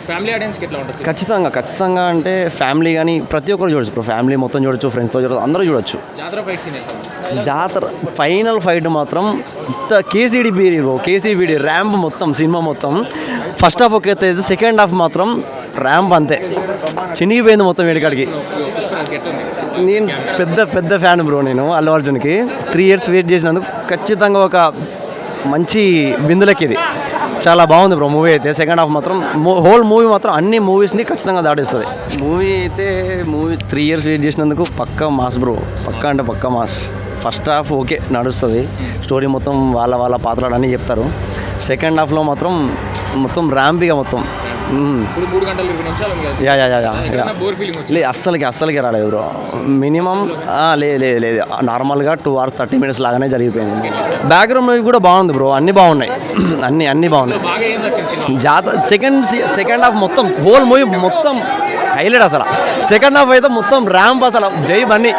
Family ఆడియన్స్కి ఎట్లా ఉంటుంది? ఖచ్చితంగా అంటే ఫ్యామిలీ కానీ ప్రతి ఒక్కరు చూడొచ్చు. ఇప్పుడు ఫ్యామిలీ మొత్తం చూడొచ్చు, ఫ్రెండ్స్తో చూడొచ్చు, అందరూ చూడొచ్చు. జాతర ఫైట్ సీన్ ఎట్లా ఉంది? జాతర ఫైనల్ ఫైట్ మాత్రం కేసీబీడి ర్యాంప్ మొత్తం సినిమా మొత్తం ఫస్ట్ హాఫ్ ఒక ఎత్తు, సెకండ్ హాఫ్ మాత్రం ర్యాంప్ అంతే చినిగిపోయింది మొత్తం వేడికాడికి. పుష్పరాజ్కి ఎట్లా ఉంది? నేను పెద్ద ఫ్యాన్ బ్రో. నేను అల్లు అర్జున్కి 3 years వెయిట్ చేసినందుకు ఖచ్చితంగా ఒక మంచి బిందులకి ఇది చాలా బాగుంది బ్రో. మూవీ అయితే సెకండ్ హాఫ్ మాత్రం హోల్ మూవీ మాత్రం అన్ని మూవీస్ని ఖచ్చితంగా దాటిస్తుంది. మూవీ 3 years వెయిట్ చేసినందుకు పక్కా మాస్ బ్రో. పక్కా మాస్. ఫస్ట్ హాఫ్ ఓకే నడుస్తుంది, స్టోరీ మొత్తం వాళ్ళ పాత్రలు అన్నీ చెప్తారు. సెకండ్ హాఫ్లో మొత్తం ర్యాంపీగా మొత్తం ఇప్పుడు 3 గంటల 20 నిమిషాలు ఉంది కదా? యా బోర్ ఫీలింగ్ వచ్చింది? అస్సలకి రాలేదు బ్రో. మినిమం లేదు నార్మల్గా 2 hours 30 minutes లాగానే జరిగిపోయింది. బ్యాక్గ్రౌండ్ మూవీ కూడా బాగుంది బ్రో. అన్నీ బాగున్నాయి. అన్నీ బాగున్నాయి. బాగా ఏం నచ్చింది సినిమా? సెకండ్ హాఫ్ మొత్తం హోల్ మూవీ మొత్తం హైలైట్. అసలు సెకండ్ హాఫ్ అయితే మొత్తం ర్యాంప్ అసలు జై బన్నీ.